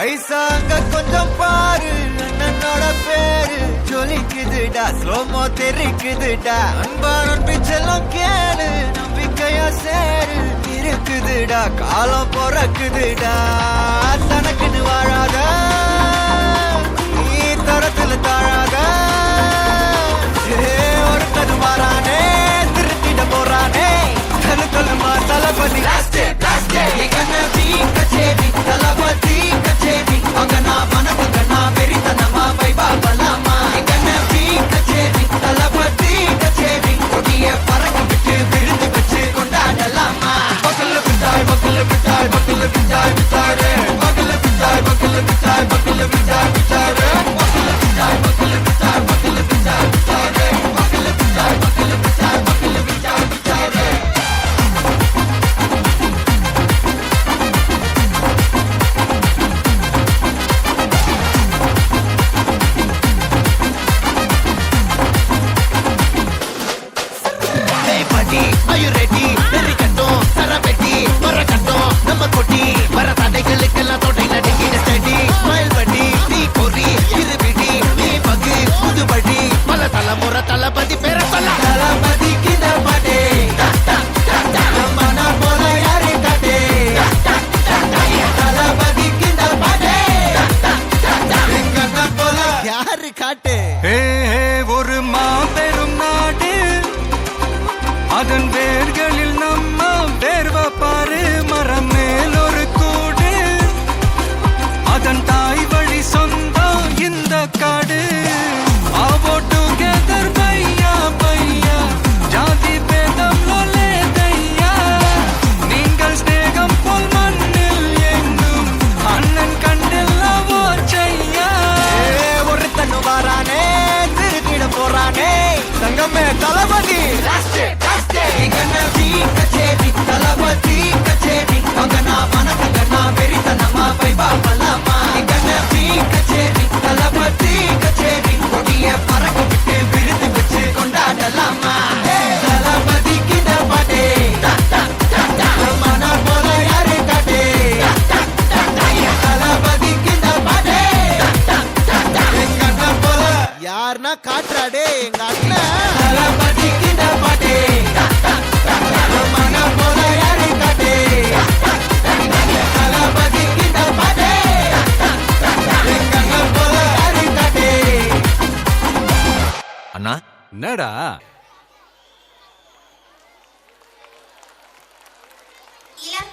ஐசாங்க கொஞ்சம் பாரு அண்ணனோட பேரு ஜொலிக்குதுடா ஸ்லோமோ தெரிக்குதுடா அன்பான பிச்செல்லாம் கேளு நம்பிக்கையா சேரு இருக்குதுடா காலம் பொறக்குதுடா தனக்குன்னு வாழாத நீ தரத்துல தாழாத ஒருத்தது மாறானே திருத்திட போறானே தனு சொல்லுமா தளபதி தளபதி கச்சேரி அங்க நான் மனசு கண்ணா வெறித்தனமா வைபா பலாமா கச்சேரி தளபதி கச்சேரி கொடிய பறக்க விட்டு விழுந்து வச்சு கொண்டாடலாமா பக்கல்ல விட்டாய் பக்கல்ல விட்டாய் பக்கல்ல விட்டாய் விட்டாரே பக்கல்ல விட்டாய் பக்கல்ல விட்டாய் பக்கல்ல விட்டாய் விட்டாரே பக்கல்ல விட்டாய் பக்கல்ல விட்டாய் பக்கல்ல விட்டாய் விட்டாரே பக்கல்ல விட்டாய் பக்கல்ல விட்டாய் பக்கல்ல விட்டாய் விட்டாரே Are you ready? Very கட்டும் சரவெட்டி வர கட்டும் நம்ம கொட்டி வர தடைகளுக்கெல்லாம் தொட்டை நடுங்கிட ஸ்டடி ஸ்மைல் பண்ணி நீ பொறி இருவிடி நீ பகு புதுபடி பல தலைமுறை தளபதி பேர சொல்ல தளபதி கிந்த பாட்டே மன போல யாரு காட்டே தளபதி கிந்த பாட்டே எங்க போல யாரு காட்டே ஒரு மாபெரும் நாடு அதன் வேர்களில் நம்ம வேர்வ பாரு மரம் மேல் ஒரு கூடு அதன் தாய் வழி சொந்தம் இந்த காடு ஆவோ டுகெதர் பையா பையா ஜாதி பேதம் லோலே தையா நீங்கள் ஸ்நேகம் போல் மண்ணில் எங்கும் அண்ணன் கண்டெல்லாவோ செய்யா ஒருத்தன் வாரானே திருத்திட போறானே தங்கமே தளபதி கச்சேரி தளபதி கச்சேரி அங்க நான் மனசு கண்ணா வெறித்தனமா வைபா பலாமா கச்சேரி தளபதி கச்சேரி கொடிய பறக்க விட்டு விழுந்து வச்சு கொண்டாடலாமா தளபதி கிட்ட பாட்டே மன போல யாரு காட்டே தளபதி கிட்ட பாட்டே எங்க அண்ணன் போல யாருன்னா காட்டுறாடே எங்க அண்ணன் தளபதி கிட்ட பாட்டே அண்ணா என்னடா இளம்